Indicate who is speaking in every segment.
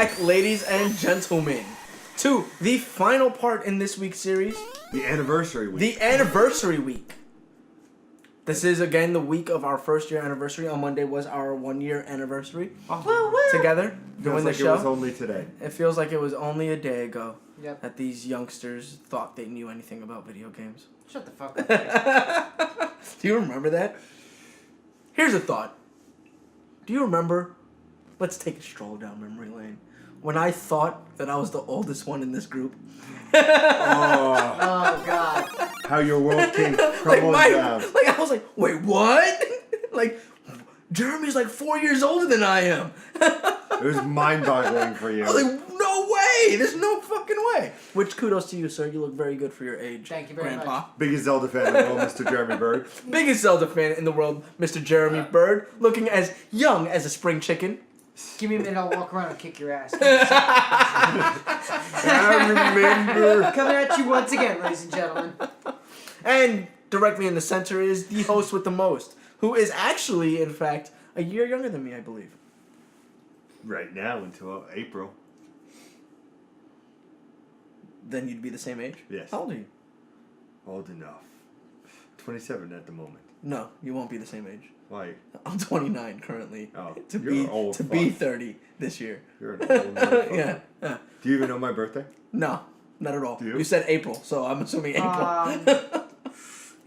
Speaker 1: back, ladies and gentlemen, to the final part in this week's series.
Speaker 2: The anniversary week.
Speaker 1: The anniversary week. This is, again, the week of our first year anniversary. On Monday was our 1 year anniversary. Together, doing the show.
Speaker 2: It was only today.
Speaker 1: It feels like it was only a day ago
Speaker 3: that
Speaker 1: these youngsters thought they knew anything about video games.
Speaker 3: Shut the fuck up.
Speaker 1: Do you remember that? Here's a thought. Do you remember? Let's take a stroll down memory lane. When I thought that I was the oldest one in this group.
Speaker 3: Oh God.
Speaker 2: How your world came crumbling down.
Speaker 1: Like, I was like, wait, what? Like, Jeremy's like 4 years older than I am.
Speaker 2: It was mind-boggling for you.
Speaker 1: I was like, no way. There's no fucking way. Which, kudos to you, sir. You look very good for your age.
Speaker 3: Thank you very
Speaker 1: Grandpa.
Speaker 3: much.
Speaker 2: Biggest Zelda fan in the world, Mr. Jeremy Bird.
Speaker 1: Biggest Zelda fan in the world, Mr. Jeremy Bird. Looking as young as a spring chicken.
Speaker 3: Give me a minute, I'll walk around and kick your ass.
Speaker 2: I remember.
Speaker 3: Coming at you once again, ladies and gentlemen.
Speaker 1: And directly in the center is the host with the most, who is actually, in fact, a year younger than me, I believe.
Speaker 2: Right now until April.
Speaker 1: Then you'd be the same age?
Speaker 2: Yes.
Speaker 1: How old are you?
Speaker 2: Old enough. 27 at the moment.
Speaker 1: No, you won't be the same age.
Speaker 2: Why?
Speaker 1: I'm 29 currently.
Speaker 2: Oh,
Speaker 1: to
Speaker 2: you're
Speaker 1: be
Speaker 2: an old
Speaker 1: to
Speaker 2: fuck.
Speaker 1: be 30 this year.
Speaker 2: You're an old motherfucker.
Speaker 1: Yeah.
Speaker 2: Do you even know my birthday?
Speaker 1: No, not at all.
Speaker 2: Do you?
Speaker 1: You said April, so I'm assuming April.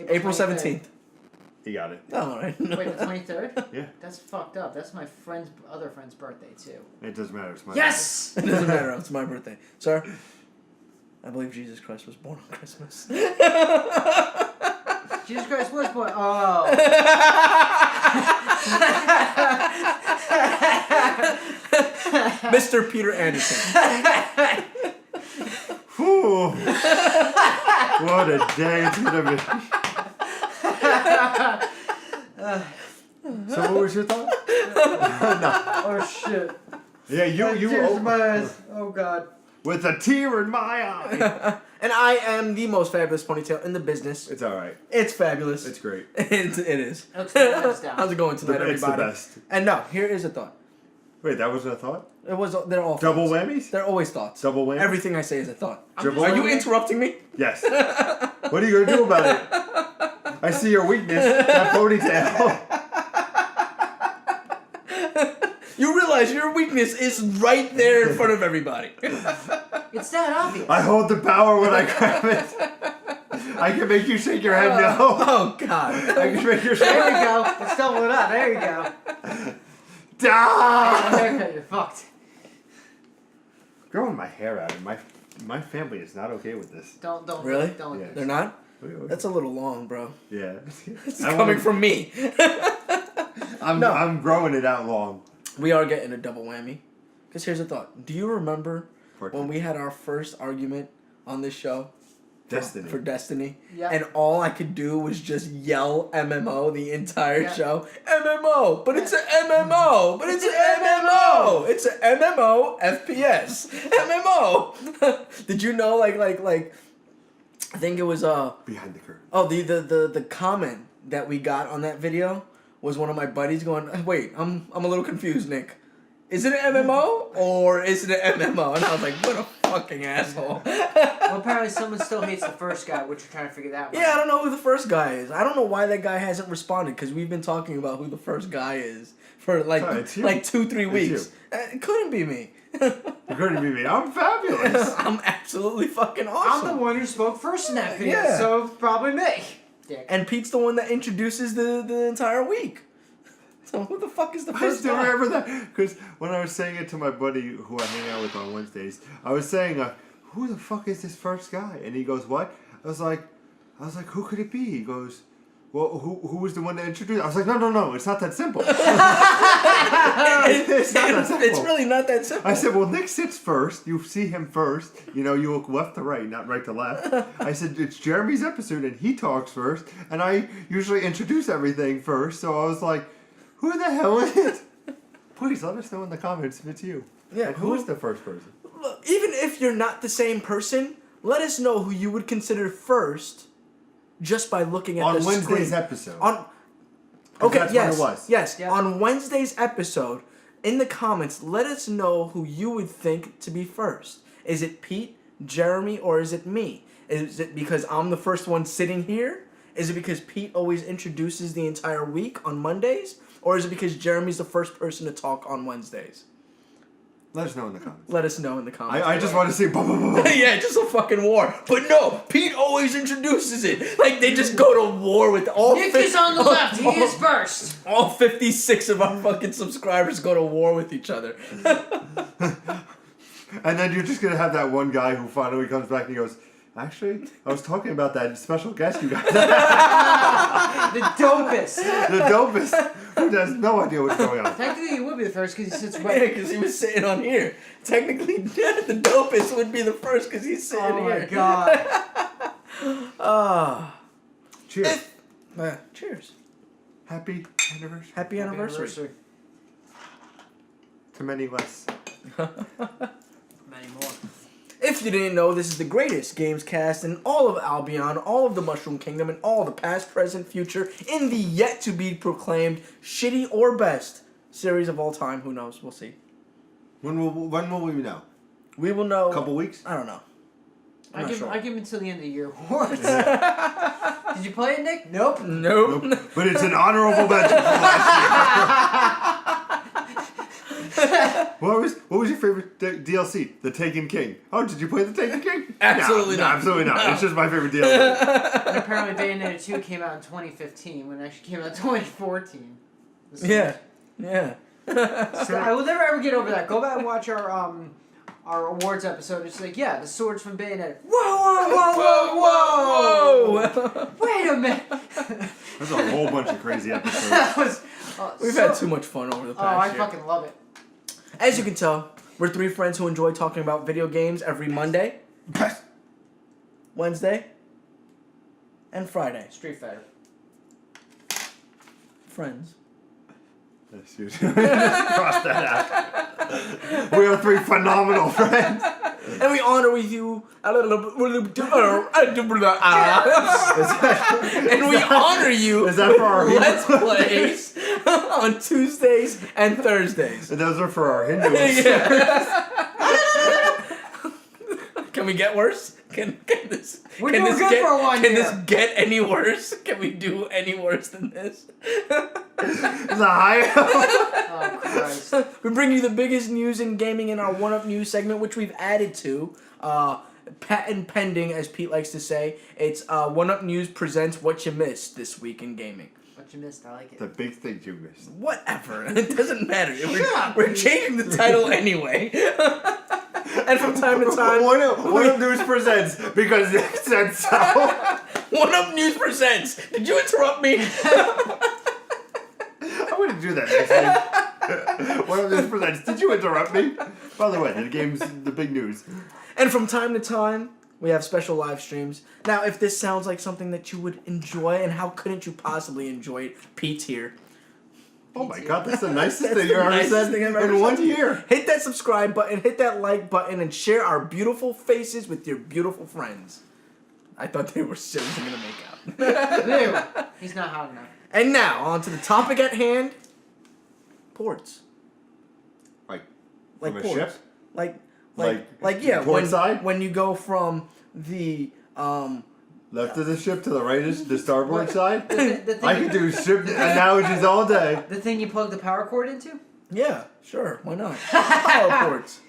Speaker 1: April 17th.
Speaker 2: You got it.
Speaker 1: Oh, all right.
Speaker 3: Wait, the 23rd?
Speaker 2: Yeah.
Speaker 3: That's fucked up. That's my other friend's birthday, too.
Speaker 2: It doesn't matter. It's my
Speaker 3: Yes!
Speaker 1: It doesn't matter. It's my birthday. Sir, I believe Jesus Christ was born on Christmas.
Speaker 3: Jesus Christ was born. Oh.
Speaker 1: Mr. Peter Anderson.
Speaker 2: Whew. What a day it's going to be. So what was your thought? No.
Speaker 3: Oh, shit.
Speaker 2: Yeah, you
Speaker 3: Tears in my eyes. Oh, God.
Speaker 2: with a tear in my eye.
Speaker 1: And I am the most fabulous ponytail in the business.
Speaker 2: It's all right.
Speaker 1: It's fabulous.
Speaker 2: It's great.
Speaker 1: It is.
Speaker 3: Let's put the hands down.
Speaker 1: How's it going tonight,
Speaker 2: It's the
Speaker 1: everybody?
Speaker 2: best.
Speaker 1: And no, here is a thought.
Speaker 2: Wait, that wasn't a thought?
Speaker 1: They're all
Speaker 2: Double
Speaker 1: thoughts.
Speaker 2: whammies?
Speaker 1: They're always thoughts.
Speaker 2: Double whammies?
Speaker 1: Everything I say is a thought.
Speaker 2: Triple
Speaker 1: Are you
Speaker 2: whammy?
Speaker 1: interrupting me?
Speaker 2: Yes. What are you going to do about it? I see your weakness. That ponytail.
Speaker 1: You realize your weakness is right there in front of everybody.
Speaker 3: It's that obvious.
Speaker 2: I hold the power when I grab it. I can make you shake your head no.
Speaker 1: Oh, God.
Speaker 2: I can make you shake
Speaker 3: There we go. It's doubling up. There you go.
Speaker 2: Die!
Speaker 3: You're fucked.
Speaker 2: Growing my hair out, and my family is not okay with this.
Speaker 3: Don't.
Speaker 1: Really?
Speaker 3: Don't.
Speaker 2: Yeah.
Speaker 1: They're not? That's a little long, bro.
Speaker 2: Yeah.
Speaker 1: It's coming from me.
Speaker 2: I'm growing it out long.
Speaker 1: We are getting a double whammy. Because here's a thought. Do you remember
Speaker 2: 14.
Speaker 1: when we had our first argument on this show?
Speaker 2: Destiny.
Speaker 1: For Destiny.
Speaker 3: Yeah.
Speaker 1: And all I could do was just yell MMO the entire
Speaker 3: Yeah.
Speaker 1: show. MMO! But it's an MMO! But it's an MMO! It's an MMO FPS. MMO! Did you know, like, I think it was,
Speaker 2: Behind the curtain.
Speaker 1: oh, the comment that we got on that video was one of my buddies going, wait, I'm a little confused, Nick. Is it an MMO or is it an MMO? And I was like, what a fucking asshole.
Speaker 3: Well, apparently someone still hates the first guy, which we're trying to figure that out.
Speaker 1: Yeah, I don't know who the first guy is. I don't know why that guy hasn't responded because we've been talking about who the first guy is for like 2-3 weeks. It couldn't be me.
Speaker 2: It couldn't be me. I'm fabulous.
Speaker 1: I'm absolutely fucking
Speaker 3: I'm
Speaker 1: awesome.
Speaker 3: the one who spoke first in that video,
Speaker 1: Yeah.
Speaker 3: so probably me. Dick.
Speaker 1: And Pete's the one that introduces the entire week. So who the fuck is the
Speaker 2: I
Speaker 1: first
Speaker 2: still
Speaker 1: guy?
Speaker 2: remember that because when I was saying it to my buddy who I hang out with on Wednesdays, I was saying, "Who the fuck is this first guy?" And he goes, "What?" I was like, "Who could it be?" He goes, "Well, who was the one that introduced?" I was like, "No, it's not that simple." It's not that simple.
Speaker 1: It's really not that simple.
Speaker 2: I said, "Well, Nick sits first. You see him first. You look left to right, not right to left." I said, "It's Jeremy's episode, and he talks first, and I usually introduce everything first." So I was like, "Who the hell is it?" Please let us know in the comments if it's you.
Speaker 1: Yeah,
Speaker 2: And who is the first person?
Speaker 1: Look, even if you're not the same person, let us know who you would consider first just by looking at
Speaker 2: On
Speaker 1: the
Speaker 2: Wednesday's
Speaker 1: screen.
Speaker 2: episode.
Speaker 1: Okay,
Speaker 2: that's
Speaker 1: yes,
Speaker 2: when it was.
Speaker 1: yes.
Speaker 3: Yeah.
Speaker 1: On Wednesday's episode, in the comments, let us know who you would think to be first. Is it Pete, Jeremy, or is it me? Is it because I'm the first one sitting here? Is it because Pete always introduces the entire week on Mondays? Or is it because Jeremy's the first person to talk on Wednesdays?
Speaker 2: Let us know in the comments.
Speaker 1: Let us know in the comments.
Speaker 2: I just want to see boom, boom, boom, boom.
Speaker 1: Yeah, just a fucking war. But no, Pete always introduces it. Like, they just go to war with all...
Speaker 3: Nick is on the left. He is first.
Speaker 1: All 56 of our fucking subscribers go to war with each other.
Speaker 2: And then you're just going to have that one guy who finally comes back and he goes, actually, I was talking about that special guest you got.
Speaker 3: The dopest.
Speaker 2: The dopest. Who has no idea what's going on.
Speaker 3: Technically, he would be the first because he sits
Speaker 1: Yeah,
Speaker 3: right.
Speaker 1: because he was sitting on here. Technically, the dopest would be the first because he's sitting
Speaker 3: Oh
Speaker 1: here.
Speaker 3: my god.
Speaker 2: Cheers.
Speaker 1: Cheers.
Speaker 2: Happy anniversary.
Speaker 1: Happy anniversary.
Speaker 2: To many less.
Speaker 3: Many more.
Speaker 1: If you didn't know, this is the greatest games cast in all of Albion, all of the Mushroom Kingdom, and all the past, present, future, in the yet-to-be-proclaimed shitty or best series of all time. Who knows? We'll see.
Speaker 2: When will we know?
Speaker 1: We will know...
Speaker 2: A couple weeks?
Speaker 1: I don't know.
Speaker 3: I give him until the end of the year. What? Did you play it, Nick? Nope.
Speaker 1: Nope.
Speaker 2: But it's an honorable mention from last year. What was your favorite DLC? The Taken King. Oh, did you play the Taken King?
Speaker 1: Absolutely
Speaker 2: No,
Speaker 1: not.
Speaker 2: absolutely not.
Speaker 1: No.
Speaker 2: It's just my favorite DLC.
Speaker 3: And apparently Bayonetta 2 came out in 2015 when it actually came out in 2014.
Speaker 1: Yeah.
Speaker 3: So I will never ever get over that. Go back and watch our awards episode. It's like, yeah, the swords from Bayonetta. Whoa! Wait a minute.
Speaker 2: There's a whole bunch of crazy episodes.
Speaker 3: That was.
Speaker 1: We've had too much fun over the past
Speaker 3: I
Speaker 1: year.
Speaker 3: fucking love it.
Speaker 1: As you can tell, we're three friends who enjoy talking about video games every Monday, Wednesday, and Friday.
Speaker 3: Street Fighter.
Speaker 1: Friends.
Speaker 2: Yes, you cross that out. We are three phenomenal friends.
Speaker 1: And we honor with you and we honor you
Speaker 2: Is that for our
Speaker 1: with Let's Plays on Tuesdays and Thursdays.
Speaker 2: And those are for our Hindus.
Speaker 1: Yeah. Can we get worse? Can this?
Speaker 3: We're
Speaker 1: can
Speaker 3: doing
Speaker 1: this
Speaker 3: good
Speaker 1: get,
Speaker 3: for 1
Speaker 1: Can
Speaker 3: year.
Speaker 1: this get any worse? Can we do any worse than this?
Speaker 2: The high.
Speaker 3: Oh, Christ.
Speaker 1: We bring you the biggest news in gaming in our one-up news segment, which we've added to. Patent pending, as Pete likes to say. It's one-up news presents what you missed this week in gaming.
Speaker 3: What you missed, I like it.
Speaker 2: The big things you missed.
Speaker 1: Whatever. It doesn't matter.
Speaker 3: up,
Speaker 1: We're changing the title anyway. And from time to time...
Speaker 2: One of News presents because Nick said so.
Speaker 1: One Up News presents. Did you interrupt me?
Speaker 2: I wouldn't do that next week. One of News presents. Did you interrupt me? By the way, the game's the big news.
Speaker 1: And from time to time, we have special live streams. Now, if this sounds like something that you would enjoy, and how couldn't you possibly enjoy it, Pete's here.
Speaker 2: Oh my god, that's the nicest
Speaker 1: That's
Speaker 2: thing
Speaker 1: the
Speaker 2: you ever
Speaker 1: nicest
Speaker 2: said
Speaker 1: thing I've ever
Speaker 2: in 1
Speaker 1: said.
Speaker 2: year.
Speaker 1: Hit that subscribe button, hit that like button, and share our beautiful faces with your beautiful friends. I thought they were seriously going to make out.
Speaker 3: Ew. He's not hot enough.
Speaker 1: And now, on to the topic at hand. Ports.
Speaker 2: Like
Speaker 1: Like
Speaker 2: from a
Speaker 1: ports.
Speaker 2: ship?
Speaker 1: Like yeah,
Speaker 2: port side?
Speaker 1: when you go from the
Speaker 2: Left of the ship to the right of the starboard side?
Speaker 3: The thing,
Speaker 2: I could do ship analogies all day.
Speaker 3: the thing you plug the power cord into?
Speaker 1: yeah, sure, why not? Power ports.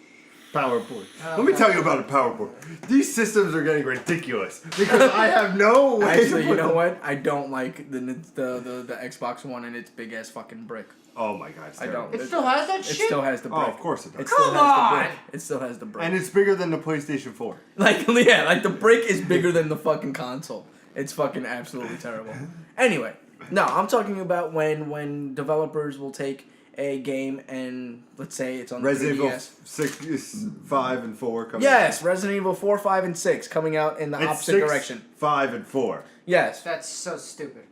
Speaker 2: Power port.
Speaker 3: Oh,
Speaker 2: Let me
Speaker 3: God.
Speaker 2: tell you about a power port. These systems are getting ridiculous because I have no way
Speaker 1: Actually,
Speaker 2: to
Speaker 1: you
Speaker 2: put
Speaker 1: know
Speaker 2: them-
Speaker 1: what? I don't like the Xbox One and its big ass fucking brick.
Speaker 2: Oh my god, it's
Speaker 1: I
Speaker 2: terrible.
Speaker 1: don't.
Speaker 3: It still has that
Speaker 1: It
Speaker 3: shit?
Speaker 1: still has the
Speaker 2: Oh,
Speaker 1: brick.
Speaker 2: of course it does.
Speaker 1: It still
Speaker 3: Come
Speaker 1: has the
Speaker 3: on!
Speaker 1: brick. It still has the brick.
Speaker 2: And it's bigger than the PlayStation 4.
Speaker 1: Like, yeah, like the brick is bigger than the fucking console. It's fucking absolutely terrible. Anyway, no, I'm talking about when developers will take a game and let's say it's on the
Speaker 2: Resident Evil
Speaker 1: 3DS.
Speaker 2: 6, 5, and 4 coming
Speaker 1: Yes, Resident Evil 4, 5, and 6 coming out in the
Speaker 2: It's
Speaker 1: opposite
Speaker 2: 6,
Speaker 1: direction.
Speaker 2: 5, and 4.
Speaker 1: Yes.
Speaker 3: That's so stupid.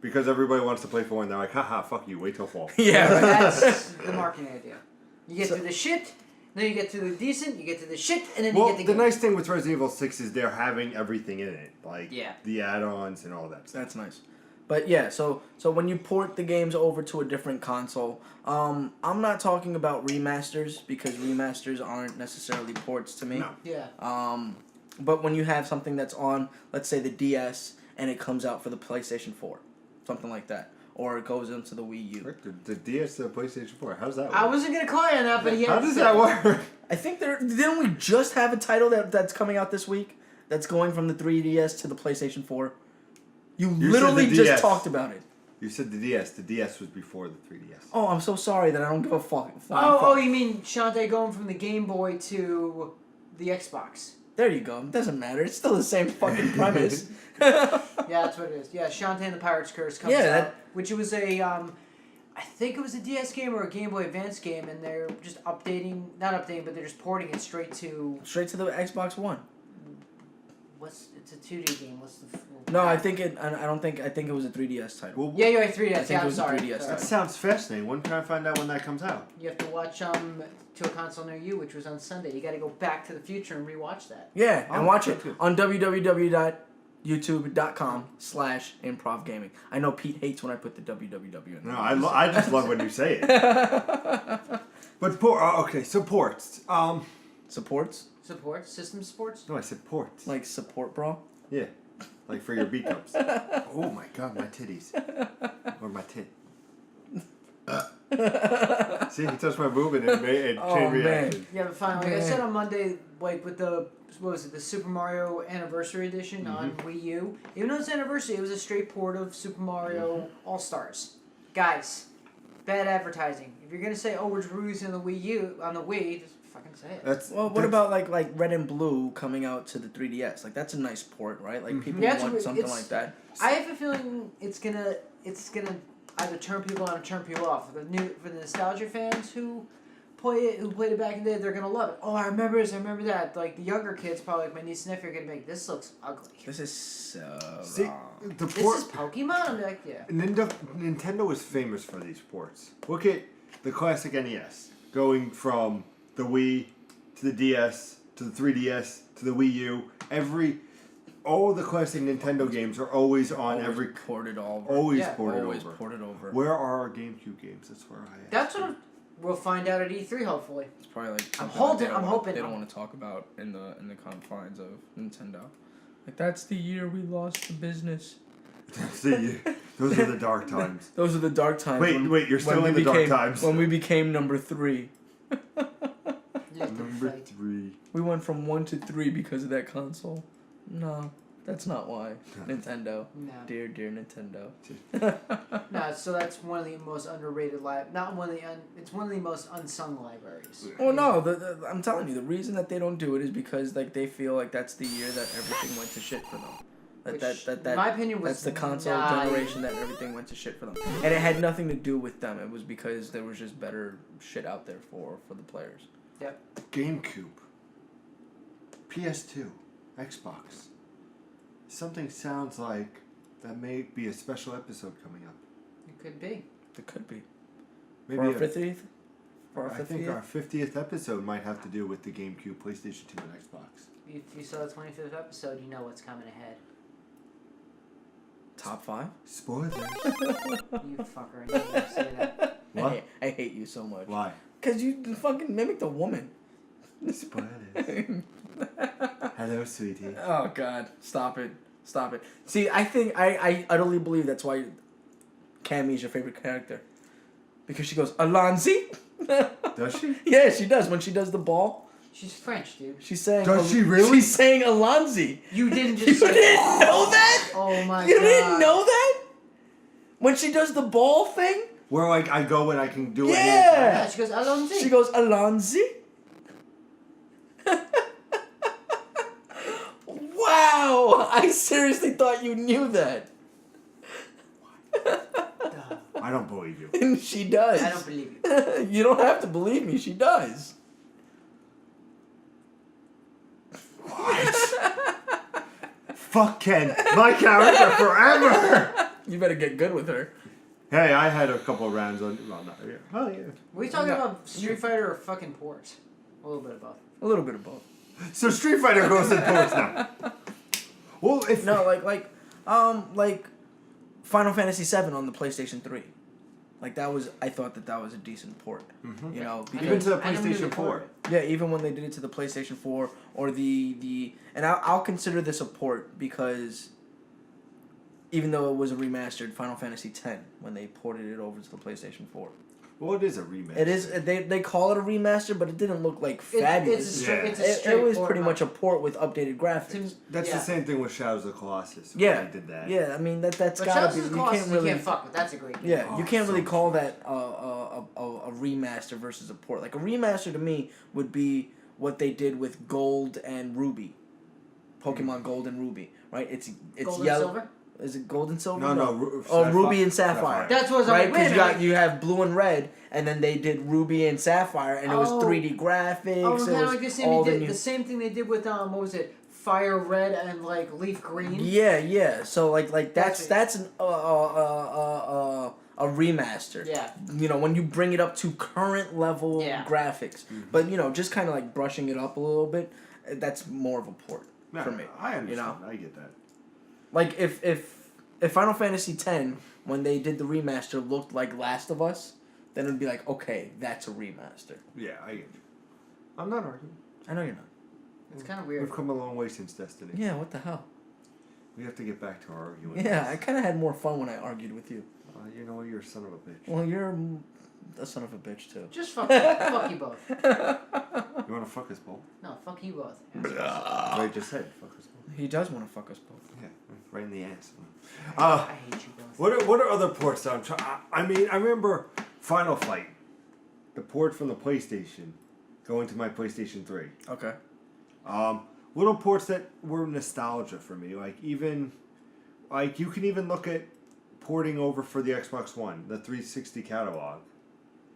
Speaker 2: Because everybody wants to play 4 and they're like, haha, fuck you, wait till fall.
Speaker 1: Yeah, right.
Speaker 3: That's the marketing idea. You get to the shit, then you get to the decent, you get to the shit, and then
Speaker 2: Well,
Speaker 3: you get
Speaker 2: the
Speaker 3: the
Speaker 2: nice thing with Resident Evil 6 is they're having everything in it. Like,
Speaker 3: Yeah.
Speaker 2: the add-ons and all that stuff.
Speaker 1: That's nice. But yeah, so when you port the games over to a different console, I'm not talking about remasters because remasters aren't necessarily ports to me.
Speaker 2: No.
Speaker 3: Yeah.
Speaker 1: But when you have something that's on, let's say the DS, and it comes out for the PlayStation 4, something like that, or it goes into the Wii U.
Speaker 2: The DS to the PlayStation 4. How's that work?
Speaker 3: I wasn't gonna call you on that, but he had
Speaker 2: How
Speaker 3: to
Speaker 2: does
Speaker 3: say
Speaker 2: that
Speaker 3: it.
Speaker 2: work?
Speaker 1: I think didn't we just have a title that's coming out this week that's going from the 3DS to the PlayStation 4? You
Speaker 2: said
Speaker 1: literally
Speaker 2: the
Speaker 1: just
Speaker 2: DS.
Speaker 1: talked about it.
Speaker 2: You said the DS. The DS was before the 3DS.
Speaker 1: Oh, I'm so sorry that I don't give a fuck.
Speaker 3: Oh, you mean Shantae going from the Game Boy to the Xbox?
Speaker 1: There you go. It doesn't matter. It's still the same fucking premise.
Speaker 3: Yeah, that's what it is. Yeah, Shantae and the Pirate's Curse comes out, which was a, I think it was a DS game or a Game Boy Advance game, and they're just not updating, but they're just porting it straight to
Speaker 1: the Xbox One.
Speaker 3: It's a 2D game. What's the?
Speaker 1: No, I think it was a 3DS title.
Speaker 2: Well,
Speaker 3: Yeah, you're right, 3DS.
Speaker 1: I think
Speaker 3: Yeah,
Speaker 1: it
Speaker 3: I'm
Speaker 1: was a
Speaker 3: sorry.
Speaker 1: 3DS
Speaker 2: that
Speaker 1: title.
Speaker 2: sounds fascinating. When can I find out when that comes out?
Speaker 3: You have to watch To a Console Near You, which was on Sunday. You got to go back to the future and rewatch that.
Speaker 1: Yeah, and watch it
Speaker 2: that's good.
Speaker 1: on www.youtube.com/ImprovGaming. I know Pete hates when I put the www in there.
Speaker 2: No, I just love when you say it. But okay, so ports.
Speaker 1: Supports?
Speaker 3: Support? System sports?
Speaker 2: No, I said ports.
Speaker 1: Like support, bro?
Speaker 2: Yeah, like for your B cups. Oh my god, my titties. Or my tit. See, he touched my boob and it made
Speaker 1: Oh,
Speaker 2: chain
Speaker 1: man.
Speaker 2: reaction.
Speaker 3: Yeah, but finally, like I said on Monday, like with the, what was it, the Super Mario Anniversary Edition on Wii U. Even though it's anniversary, it was a straight port of Super Mario All-Stars. Guys, bad advertising. If you're gonna say, oh, we're releasing on the Wii U, on the Wii, just fucking say it.
Speaker 1: What about like Red and Blue coming out to the 3DS? Like that's a nice port, right? Like people
Speaker 3: Yeah,
Speaker 1: want something like that.
Speaker 3: I have a feeling it's gonna either turn people on or turn people off. For the nostalgia fans who played it back in the day, they're gonna love it. Oh, I remember this, I remember that. Like the younger kids, probably like my niece and nephew, are gonna be like, this looks ugly.
Speaker 1: This is so
Speaker 2: See,
Speaker 1: wrong.
Speaker 2: the
Speaker 3: This
Speaker 2: port.
Speaker 3: is Pokemon? I'm like, yeah.
Speaker 2: Nintendo is famous for these ports. Look at the classic NES, going from the Wii to the DS to the 3DS to the Wii U. All the classic Nintendo games are always on
Speaker 1: Always
Speaker 2: every.
Speaker 1: ported over.
Speaker 2: Always
Speaker 3: Yeah.
Speaker 2: ported
Speaker 1: Always
Speaker 2: over.
Speaker 1: ported over.
Speaker 2: Where are our GameCube games? That's where I.
Speaker 3: That's what we'll find out at E3, hopefully.
Speaker 1: It's probably like
Speaker 3: I'm
Speaker 1: something
Speaker 3: holding-
Speaker 1: they don't
Speaker 3: I'm
Speaker 1: wanna-
Speaker 3: hoping-
Speaker 1: they don't want to talk about in the confines of Nintendo. Like that's the year we lost the business.
Speaker 2: See, those are the dark times.
Speaker 1: Those are the dark times.
Speaker 2: Wait, you're still
Speaker 1: when
Speaker 2: in
Speaker 1: we
Speaker 2: the dark
Speaker 1: became-
Speaker 2: times.
Speaker 1: When we became number 3.
Speaker 3: You have to
Speaker 2: Number
Speaker 3: fight.
Speaker 2: 3.
Speaker 1: We went from 1 to 3 because of that console. No, that's not why. Nintendo.
Speaker 3: No.
Speaker 1: Dear Nintendo.
Speaker 3: No, so that's one of the most underrated not one of the it's one of the most unsung libraries.
Speaker 1: Well, no, I'm telling you, the reason that they don't do it is because like they feel like that's the year that everything went to shit for them.
Speaker 3: Which,
Speaker 1: That
Speaker 3: in my opinion, was
Speaker 1: that's the console
Speaker 3: not-
Speaker 1: generation that everything went to shit for them, and it had nothing to do with them. It was because there was just better shit out there for the players.
Speaker 2: GameCube. PS2. Xbox. Something sounds like that may be a special episode coming up.
Speaker 3: It could be.
Speaker 1: It could be.
Speaker 2: Maybe
Speaker 1: For our
Speaker 2: a-
Speaker 1: 50th? For our
Speaker 2: I think
Speaker 1: 50th?
Speaker 2: our 50th episode might have to do with the GameCube, PlayStation 2, and Xbox.
Speaker 3: If you saw the 25th episode, you know what's coming ahead.
Speaker 1: Top 5?
Speaker 2: Spoilers.
Speaker 3: You fucker, I knew you would say that.
Speaker 2: What?
Speaker 1: I hate you so much.
Speaker 2: Why?
Speaker 1: Because you fucking mimicked a woman.
Speaker 2: Spoilers. Hello, sweetie.
Speaker 1: Oh God! Stop it! Stop it! See, I think I utterly believe that's why Cammy is your favorite character, because she goes Alonzi.
Speaker 2: Does she?
Speaker 1: Yeah, she does when she does the ball.
Speaker 3: She's French, dude.
Speaker 1: She's saying.
Speaker 2: Does she really?
Speaker 1: She's saying Alonzi.
Speaker 3: You didn't
Speaker 1: You
Speaker 3: just say
Speaker 1: didn't know that?
Speaker 3: Oh my
Speaker 1: You
Speaker 3: god.
Speaker 1: didn't know that? When she does the ball thing.
Speaker 2: Where like I go and I can do it.
Speaker 1: Yeah.
Speaker 3: Yeah, she goes, Alonzi.
Speaker 1: She goes Alonzi. Wow! I seriously thought you knew that.
Speaker 2: I don't believe you.
Speaker 1: And she does.
Speaker 3: I don't believe you.
Speaker 1: You don't have to believe me. She does.
Speaker 2: Fuck Ken. My character forever.
Speaker 1: You better get good with her.
Speaker 2: Hey, I had a couple of rounds on. Well, not yeah. Oh yeah.
Speaker 3: Were you talking about Street Fighter or fucking ports? A little bit of both.
Speaker 1: A little bit of both.
Speaker 2: So Street Fighter goes in ports now. Well, if
Speaker 1: No, like Final Fantasy VII on the PlayStation 3. Like I thought that was a decent port.
Speaker 2: Mm-hmm.
Speaker 1: You know,
Speaker 2: Even to the
Speaker 3: I never knew they
Speaker 2: PlayStation 4.
Speaker 3: ported it.
Speaker 1: yeah, even when they did it to the PlayStation 4 or and I'll consider this a port because even though it was a remastered Final Fantasy X when they ported it over to the PlayStation 4.
Speaker 2: Well, it is a remake.
Speaker 1: It is. They call it a remaster, but it didn't look like fabulous.
Speaker 3: It's a straight
Speaker 1: It was
Speaker 3: port,
Speaker 1: pretty
Speaker 3: not-
Speaker 1: much a port with updated graphics.
Speaker 2: That's
Speaker 3: yeah.
Speaker 2: the same thing with Shadows of the Colossus. when
Speaker 1: Yeah,
Speaker 2: they did that.
Speaker 1: yeah. I mean that's
Speaker 3: But
Speaker 1: gotta
Speaker 3: Shadows
Speaker 1: be.
Speaker 3: of the
Speaker 1: You
Speaker 3: Colossus
Speaker 1: can't really.
Speaker 3: you can't fuck with. That's a great game.
Speaker 1: Yeah,
Speaker 2: Oh,
Speaker 1: you can't
Speaker 2: so
Speaker 1: really call
Speaker 2: fun.
Speaker 1: that a remaster versus a port. Like a remaster to me would be what they did with Gold and Ruby, Pokemon Gold and Ruby. Right? It's
Speaker 3: Gold and
Speaker 1: yellow.
Speaker 3: Silver?
Speaker 1: Is it Gold and Silver?
Speaker 2: No.
Speaker 1: Ruby and Sapphire.
Speaker 3: That's what I was
Speaker 1: Right,
Speaker 3: like, wait a
Speaker 1: because
Speaker 3: minute.
Speaker 1: you have Blue and Red, and then they did Ruby and Sapphire, and it was
Speaker 3: Oh.
Speaker 1: 3D graphics.
Speaker 3: Oh,
Speaker 1: it
Speaker 3: kind of
Speaker 1: was
Speaker 3: like the same,
Speaker 1: all
Speaker 3: they
Speaker 1: the
Speaker 3: did,
Speaker 1: new-
Speaker 3: the same thing they did with, what was it? Fire Red and, like, Leaf Green?
Speaker 1: Yeah. So like
Speaker 3: That's
Speaker 1: that's a remaster.
Speaker 3: Yeah.
Speaker 1: You know, when you bring it up to current level
Speaker 3: Yeah.
Speaker 1: graphics, but just kind of like brushing it up a little bit. That's more of a port
Speaker 2: No,
Speaker 1: for me.
Speaker 2: I understand.
Speaker 1: You know,
Speaker 2: I get that.
Speaker 1: like if Final Fantasy X when they did the remaster looked like Last of Us, then it'd be like, okay, that's a remaster.
Speaker 2: Yeah, I get you. I'm not arguing.
Speaker 1: I know you're not.
Speaker 3: It's kind of weird.
Speaker 2: We've come a long way since Destiny.
Speaker 1: Yeah, what the hell?
Speaker 2: We have to get back to our arguing.
Speaker 1: Yeah, I kind of had more fun when I argued with you.
Speaker 2: You know what? You're a son of a bitch.
Speaker 1: Well, you're a son of a bitch too.
Speaker 3: Just fuck you both.
Speaker 2: You want to fuck us both?
Speaker 3: No, fuck you both.
Speaker 2: That's what I just said. Fuck us both.
Speaker 1: He does want to fuck us both.
Speaker 2: Yeah, right in the ass.
Speaker 3: I hate you both.
Speaker 2: What are other ports that I'm trying? I mean, I remember Final Fight, the port from the PlayStation, going to my PlayStation 3.
Speaker 1: Okay.
Speaker 2: Little ports that were nostalgia for me. Like you can even look at porting over for the Xbox One, the 360 catalog.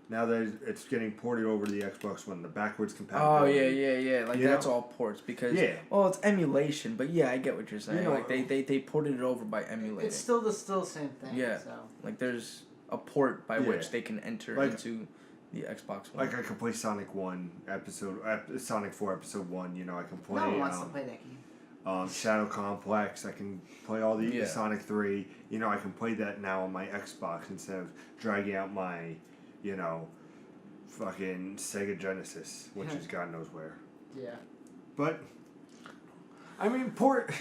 Speaker 2: Now that it's getting ported over to the Xbox One, the backwards
Speaker 1: Oh
Speaker 2: compatibility.
Speaker 1: yeah. Like
Speaker 2: You
Speaker 1: that's
Speaker 2: know?
Speaker 1: all ports because
Speaker 2: Yeah.
Speaker 1: well, it's emulation, but yeah, I get what you're saying.
Speaker 2: You know,
Speaker 1: like they ported it over by emulating.
Speaker 3: It's still the same thing.
Speaker 1: Yeah.
Speaker 3: So.
Speaker 1: Like there's a port by
Speaker 2: Yeah.
Speaker 1: which they can enter
Speaker 2: Like-
Speaker 1: into the Xbox One.
Speaker 2: Like I can play Sonic 1 Sonic 4 episode 1. You know, I can play.
Speaker 3: No one wants to play that game.
Speaker 2: Shadow Complex. I can play all the
Speaker 1: Yeah.
Speaker 2: Sonic 3. You know, I can play that now on my Xbox instead of dragging out my, fucking Sega Genesis, which is God knows where.
Speaker 3: Yeah.
Speaker 2: But, I mean, port.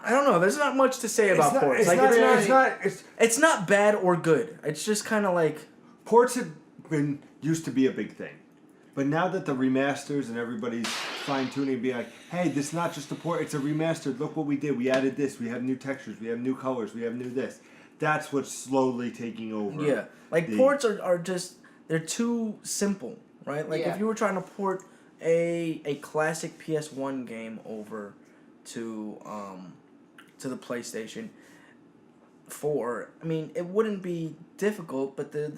Speaker 1: I don't know. There's not much to say about ports. It's not bad or good. It's just kind of like
Speaker 2: Ports have used to be a big thing. But now that the remasters and everybody's fine tuning, be like, hey, this is not just a port, it's a remastered. Look what we did. We added this. We have new textures. We have new colors. We have new this. That's what's slowly taking over.
Speaker 1: yeah. Like
Speaker 2: the-
Speaker 1: ports are just they're too simple, right? Like
Speaker 3: Yeah.
Speaker 1: if you were trying to port a classic PS1 game over to the PlayStation 4, I mean, it wouldn't be difficult, but the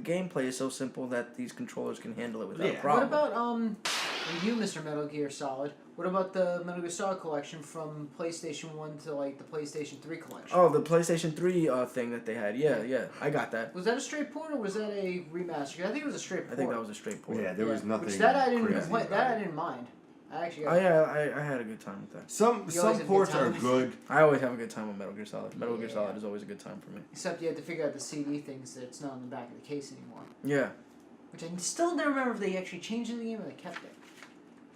Speaker 1: gameplay is so simple that these controllers can handle it without a
Speaker 2: Yeah.
Speaker 1: problem.
Speaker 3: What about you, Mr. Metal Gear Solid? What about the Metal Gear Solid collection from PlayStation 1 to like the PlayStation 3 collection?
Speaker 1: Oh, the PlayStation 3 thing that they had. Yeah, I got that.
Speaker 3: Was that a straight port or was that a remaster? I think it was a straight port.
Speaker 1: I think that was a straight port.
Speaker 2: Yeah, there was nothing.
Speaker 3: Which that I didn't
Speaker 2: crazy
Speaker 3: play,
Speaker 2: about
Speaker 3: that I
Speaker 2: it.
Speaker 3: didn't mind. I actually
Speaker 1: Oh
Speaker 3: got
Speaker 1: yeah, I had a good time with that.
Speaker 3: You always
Speaker 2: Some
Speaker 3: have a
Speaker 2: ports
Speaker 3: good
Speaker 2: are
Speaker 3: time.
Speaker 2: good.
Speaker 1: I always have a good time with Metal Gear Solid. Metal Gear
Speaker 3: Yeah.
Speaker 1: Solid is always a good time for me.
Speaker 3: Except you had to figure out the CD things that it's not on the back of the case anymore.
Speaker 1: Yeah.
Speaker 3: Which I still never remember if they actually changed it in the game or they kept it.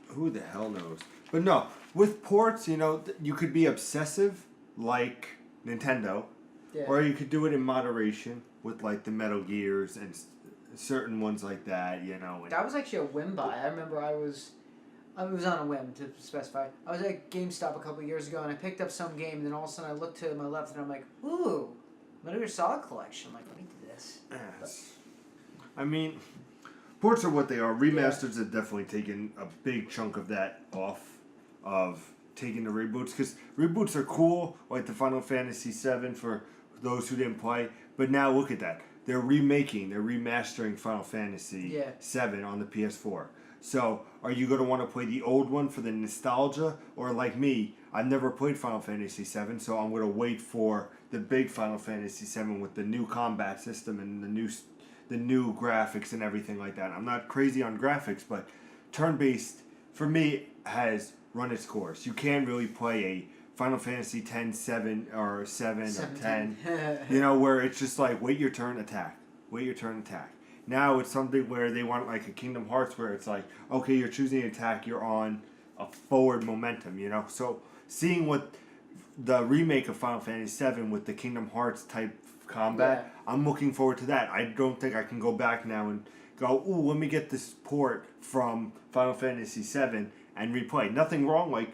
Speaker 2: Who the hell knows? But no, with ports, you could be obsessive like Nintendo,
Speaker 3: Yeah.
Speaker 2: or you could do it in moderation with like the Metal Gears and certain ones like that. And
Speaker 3: That was actually a whim buy. I remember it was on a whim to specify. I was at GameStop a couple of years ago and I picked up some game and then all of a sudden I looked to my left and I'm like, ooh, Metal Gear Solid collection. I'm like, let me do this.
Speaker 2: Yes. I mean, ports are what they are. Remasters have definitely taken a big chunk of that off of taking the reboots, because reboots are cool, like the Final Fantasy VII for those who didn't play. But now look at that. They're remastering Final Fantasy VII on the PS4. So, are you going to want to play the old one for the nostalgia? Or like me, I've never played Final Fantasy VII, so I'm going to wait for the big Final Fantasy VII with the new combat system and the new graphics and everything like that. I'm not crazy on graphics, but turn-based, for me, has run its course. You can't really play a Final Fantasy X 7 or 7 or 10.
Speaker 3: 10.
Speaker 2: You know, where it's just like, wait your turn, attack. Wait your turn, attack. Now it's something where they want like a Kingdom Hearts where it's like, okay, you're choosing an attack, you're on a forward momentum, you know? So seeing what the remake of Final Fantasy VII with the Kingdom Hearts type combat, I'm looking forward to that. I don't think I can go back now and go, ooh, let me get this port from Final Fantasy VII and replay. Nothing wrong, like,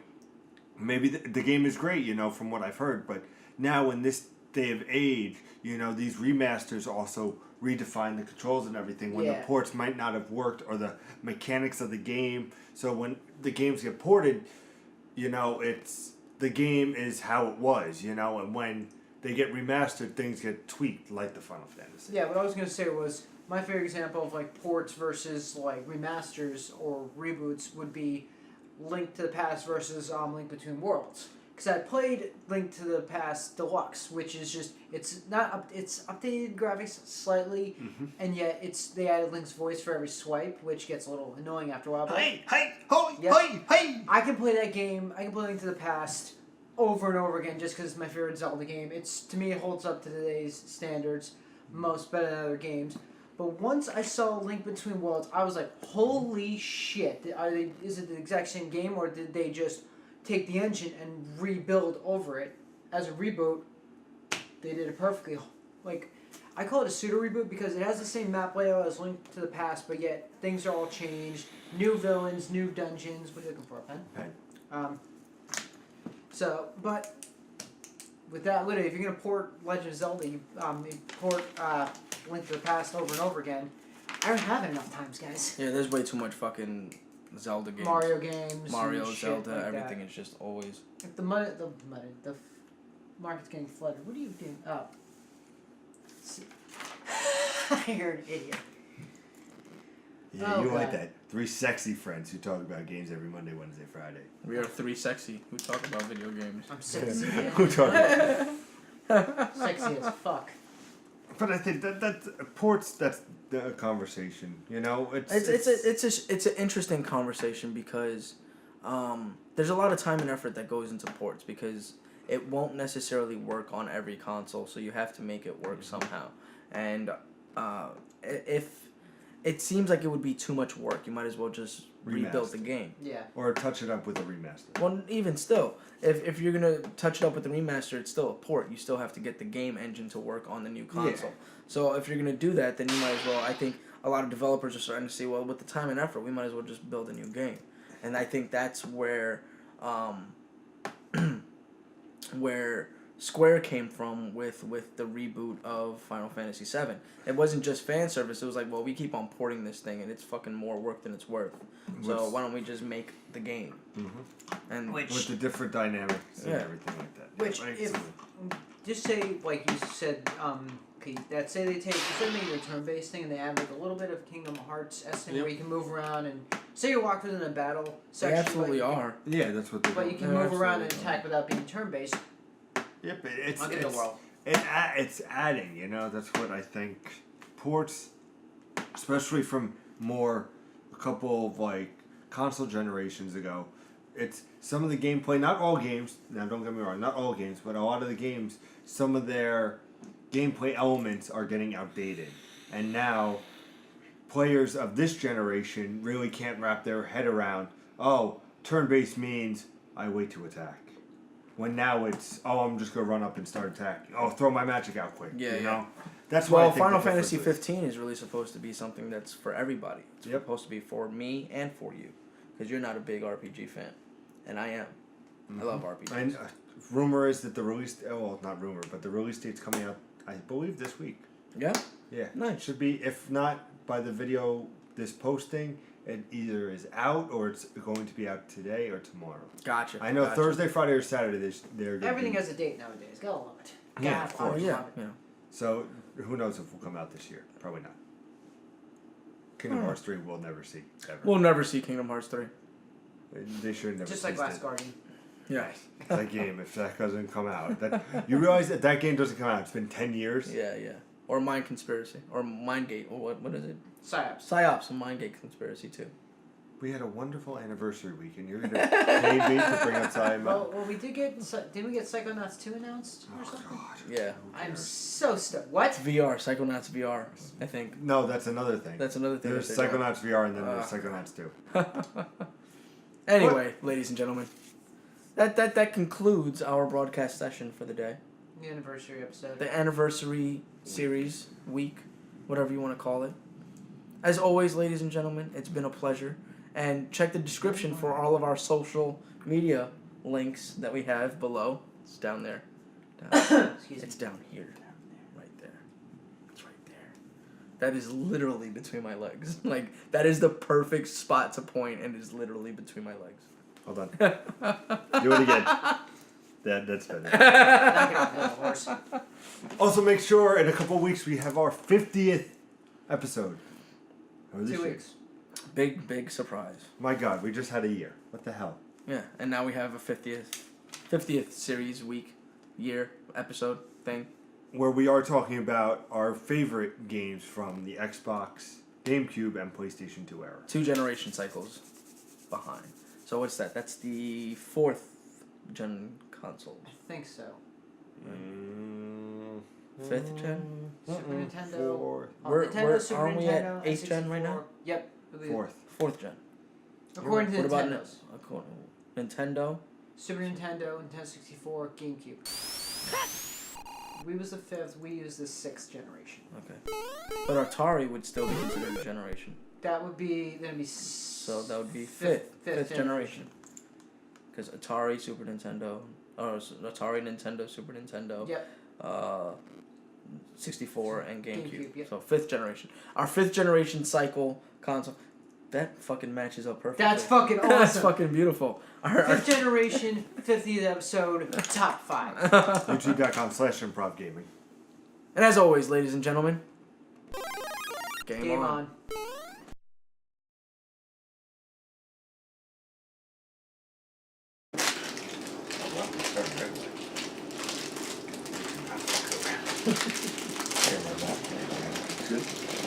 Speaker 2: maybe the game is great, you know, from what I've heard, but now in this day of age, you know, these remasters also redefine the controls and everything when the ports might not have worked or the mechanics of the game. So when the games get ported, you know, the game is how it was, you know, and when they get remastered, things get tweaked like the Final Fantasy.
Speaker 3: Yeah, what I was going to say was my favorite example of like ports versus like remasters or reboots would be Link to the Past versus Link Between Worlds. Because I played Link to the Past Deluxe, which is just it's updated graphics slightly, and yet they added Link's voice for every swipe, which gets a little annoying after a while. But
Speaker 2: Hey, hey!
Speaker 3: I can play that game. I can play Link to the Past over and over again just because it's my favorite Zelda game. To me it holds up to today's standards, most better than other games. But once I saw Link Between Worlds, I was like, holy shit! Is it the exact same game, or did they just take the engine and rebuild over it as a reboot? They did it perfectly. Like, I call it a pseudo reboot because it has the same map layout as Link to the Past, but yet things are all changed. New villains, new dungeons. What are you looking for, a pen?
Speaker 2: Pen.
Speaker 3: But with that, literally, if you're gonna port Legend of Zelda, you port Link to the Past over and over again. I don't have it enough times, guys.
Speaker 1: Yeah, there's way too much fucking Zelda games.
Speaker 3: Mario games.
Speaker 1: Mario,
Speaker 3: and
Speaker 1: Zelda,
Speaker 3: like
Speaker 1: everything
Speaker 3: that.
Speaker 1: is just always.
Speaker 3: If the market's getting flooded. What are you doing? Oh. You're an idiot.
Speaker 2: Yeah,
Speaker 3: Oh,
Speaker 2: you like
Speaker 3: God.
Speaker 2: that. 3 sexy friends who talk about games every Monday, Wednesday, Friday.
Speaker 1: We are 3 sexy who talk about video games.
Speaker 3: I'm sexy.
Speaker 2: Who talk about
Speaker 3: Sexy as fuck.
Speaker 2: But I think that's ports. That's the conversation. You know,
Speaker 1: It's an interesting conversation because there's a lot of time and effort that goes into ports because it won't necessarily work on every console, so you have to make it work somehow. And if it seems like it would be too much work, you might as well just rebuild the game.
Speaker 3: Yeah.
Speaker 2: or touch it up with a remaster.
Speaker 1: Well, even still, if you're gonna touch it up with the remaster, it's still a port. You still have to get the game engine to work on the new console. So if you're gonna do that, then you might as well. I think a lot of developers are starting to say, well, with the time and effort, we might as well just build a new game. And I think that's where where Square came from with the reboot of Final Fantasy VII. It wasn't just fan service. It was like, well, we keep on porting this thing, and it's fucking more work than it's worth. So why don't we just make the game? And
Speaker 2: With the different dynamics and everything like that.
Speaker 3: Which,
Speaker 2: Right?
Speaker 3: if just say like you said, okay, that say they take instead of making a turn-based thing and they add like a little bit of Kingdom Hearts-esque thing where you can move around and say you're locked within a battle
Speaker 1: they
Speaker 3: section.
Speaker 1: absolutely are.
Speaker 2: Yeah, that's what they
Speaker 3: But
Speaker 2: do.
Speaker 3: you can
Speaker 1: They're
Speaker 3: move around and
Speaker 1: absolutely
Speaker 3: attack without being turn-based.
Speaker 2: Yep, it's
Speaker 3: Look at the world.
Speaker 2: It's adding, you know. That's what I think. Ports, especially from a couple of like console generations ago, it's some of the gameplay. Not all games. Now, don't get me wrong. Not all games, but a lot of the games. Some of their gameplay elements are getting outdated, and now players of this generation really can't wrap their head around. Oh, turn-based means I wait to attack. When now it's, I'm just gonna run up and start attacking. Oh, throw my magic out quick.
Speaker 1: Yeah,
Speaker 2: you
Speaker 1: yeah.
Speaker 2: know. That's why.
Speaker 1: Well,
Speaker 2: I think
Speaker 1: Final
Speaker 2: the
Speaker 1: Fantasy
Speaker 2: difference is.
Speaker 1: 15 is really supposed to be something that's for everybody. It's supposed to be for me and for you, because you're not a big RPG fan, and I am. I love RPGs.
Speaker 2: And rumor is that the release, not rumor, but the release date's coming out, I believe, this week.
Speaker 1: Yeah.
Speaker 2: Yeah.
Speaker 1: Nice.
Speaker 2: Should be, if not by the video, this posting, it either is out or it's going to be out today or tomorrow.
Speaker 1: Gotcha.
Speaker 2: I know
Speaker 1: gotcha.
Speaker 2: Thursday, Friday, or Saturday they're gonna
Speaker 3: Everything
Speaker 2: be,
Speaker 3: has a date nowadays. Gotta love it.
Speaker 2: Yeah,
Speaker 3: Gotta
Speaker 2: of
Speaker 1: Oh
Speaker 2: course.
Speaker 1: yeah.
Speaker 3: love it.
Speaker 1: Yeah.
Speaker 2: So who knows if we'll come out this year? Probably not. Kingdom Hearts 3 we'll never see ever.
Speaker 1: We'll never see Kingdom Hearts 3.
Speaker 2: They should never.
Speaker 3: Just like
Speaker 2: ceased
Speaker 3: Last
Speaker 2: it.
Speaker 3: Guardian.
Speaker 1: Yeah.
Speaker 2: That game, if that doesn't come out, you realize that game doesn't come out. It's been 10 years.
Speaker 1: Yeah, yeah. Or Mind Conspiracy. Or Mindgate. Or what is it?
Speaker 3: Psyops.
Speaker 1: PsyOps and Mindgate Conspiracy too.
Speaker 2: We had a wonderful anniversary week, and you're gonna pay me to bring up Simon.
Speaker 3: Well, we did get. Didn't we get Psychonauts 2 announced or something?
Speaker 2: God.
Speaker 1: Yeah.
Speaker 3: I'm so stoked. What?
Speaker 1: VR, Psychonauts VR, I think.
Speaker 2: No, that's another thing.
Speaker 1: That's another thing.
Speaker 2: There's
Speaker 1: that they're doing.
Speaker 2: Psychonauts VR, and then there's Psychonauts 2.
Speaker 1: Anyway, ladies and gentlemen, that concludes our broadcast session for the day.
Speaker 3: The anniversary episode.
Speaker 1: The anniversary series, week, whatever you want to call it. As always, ladies and gentlemen, it's been a pleasure. And check the description for all of our social media links that we have below. It's down there. It's down here. Right there. It's right there. That is literally between my legs. Like, that is the perfect spot to point, and it is literally between my legs.
Speaker 2: Hold on. Do it again. That's better.
Speaker 3: Knock it off, little horse.
Speaker 2: Also, make sure in a couple of weeks we have our 50th episode. Or this
Speaker 3: 2
Speaker 2: year.
Speaker 3: weeks.
Speaker 1: Big surprise.
Speaker 2: My God, we just had a year. What the hell?
Speaker 1: Yeah, and now we have a 50th series, week, year, episode thing.
Speaker 2: Where we are talking about our favorite games from the Xbox, GameCube, and PlayStation 2 era.
Speaker 1: 2 generation cycles behind. So what's that? That's the 4th gen console.
Speaker 3: I think so.
Speaker 1: 5th gen?
Speaker 3: Super Nintendo.
Speaker 2: Fourth.
Speaker 3: Nintendo, Super
Speaker 1: aren't we
Speaker 3: Nintendo,
Speaker 1: at 8th gen right now?
Speaker 3: N64. Yep.
Speaker 2: 4th.
Speaker 1: Gen.
Speaker 3: According to
Speaker 1: What about
Speaker 3: Nintendo's.
Speaker 1: Nintendo?
Speaker 3: Super Nintendo, Nintendo 64, GameCube. Wii was the 5th, Wii was the 6th generation.
Speaker 1: Okay. But Atari would still be considered a generation.
Speaker 3: That would be,
Speaker 1: So that would be 5th generation. Because Atari, Super Nintendo, or Atari, Nintendo, Super Nintendo,
Speaker 3: Yep.
Speaker 1: 64, and GameCube.
Speaker 3: Yep.
Speaker 1: So 5th generation. Our 5th generation cycle console. That fucking matches up perfectly.
Speaker 3: That's fucking awesome.
Speaker 1: That's fucking beautiful. Our
Speaker 3: 5th generation, 50th episode, top 5.
Speaker 2: YouTube.com/ImprovGaming.
Speaker 1: And as always, ladies and gentlemen, game on.
Speaker 2: Good.